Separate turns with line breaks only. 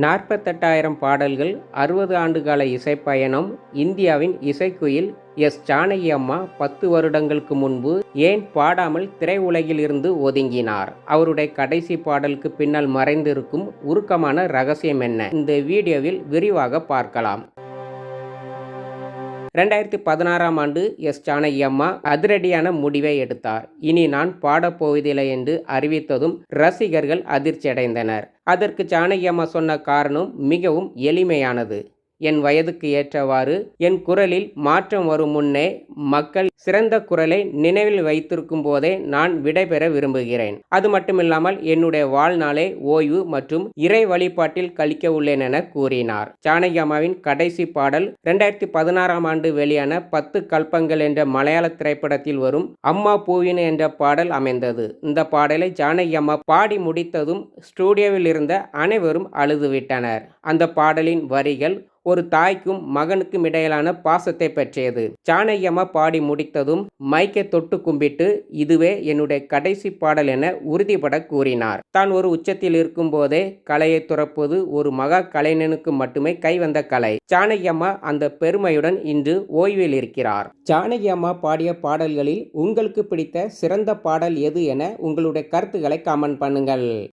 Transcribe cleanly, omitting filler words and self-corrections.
48,000 பாடல்கள், 60 ஆண்டுகால இசைப்பயணம். இந்தியாவின் இசைக்குயில் எஸ். ஜானகி அம்மா 10 வருடங்களுக்கு முன்பு ஏன் பாடாமல் திரையுலகில் இருந்து ஒதுங்கினார்? அவருடைய கடைசி பாடலுக்கு பின்னால் மறைந்திருக்கும் உருக்கமான ரகசியம் என்ன? இந்த வீடியோவில் விரிவாக பார்க்கலாம். 2016ஆம் ஆண்டு எஸ். ஜானகி அம்மா அதிரடியான முடிவை எடுத்தார். இனி நான் பாடப்போவதில்லை என்று அறிவித்ததும் ரசிகர்கள் அதிர்ச்சியடைந்தனர். அதற்கு ஜானகி அம்மா சொன்ன காரணம் மிகவும் எளிமையானது. என் வயதுக்கு ஏற்றவாறு என் குரலில் மாற்றம் வரும் முன்னே மக்கள் சிறந்த குரலை நினைவில் வைத்திருக்கும் போதே நான் விடைபெற விரும்புகிறேன். அது மட்டுமில்லாமல் என்னுடைய வாழ்நாளை ஓய்வு மற்றும் இறை வழிபாட்டில் கழிக்க உள்ளேன் என கூறினார். ஜானகி அம்மாவின் கடைசி பாடல் 2016ஆம் ஆண்டு வெளியான 10 கல்பங்கள் என்ற மலையாள திரைப்படத்தில் வரும் அம்மா பூவின் என்ற பாடல் அமைந்தது. இந்த பாடலை ஜானகி அம்மா பாடி முடித்ததும் ஸ்டுடியோவில் இருந்த அனைவரும் அழுதுவிட்டனர். அந்த பாடலின் வரிகள் ஒரு தாய்க்கும் மகனுக்கும் இடையிலான பாசத்தை பற்றியது. ஜானகி அம்மா பாடி முடித்ததும் மைக்கை தொட்டு கும்பிட்டு, இதுவே என்னுடைய கடைசி பாடல் என உறுதிபட கூறினார். தான் ஒரு உச்சத்தில் இருக்கும் போதே கலையை துறப்பது ஒரு மகா கலைஞனுக்கு மட்டுமே கைவந்த கலை. ஜானகி அம்மா அந்த பெருமையுடன் இன்று ஓய்வில் இருக்கிறார். ஜானகி அம்மா பாடிய பாடல்களில் உங்களுக்கு பிடித்த சிறந்த பாடல் எது என உங்களுடைய கருத்துக்களை கமெண்ட் பண்ணுங்கள்.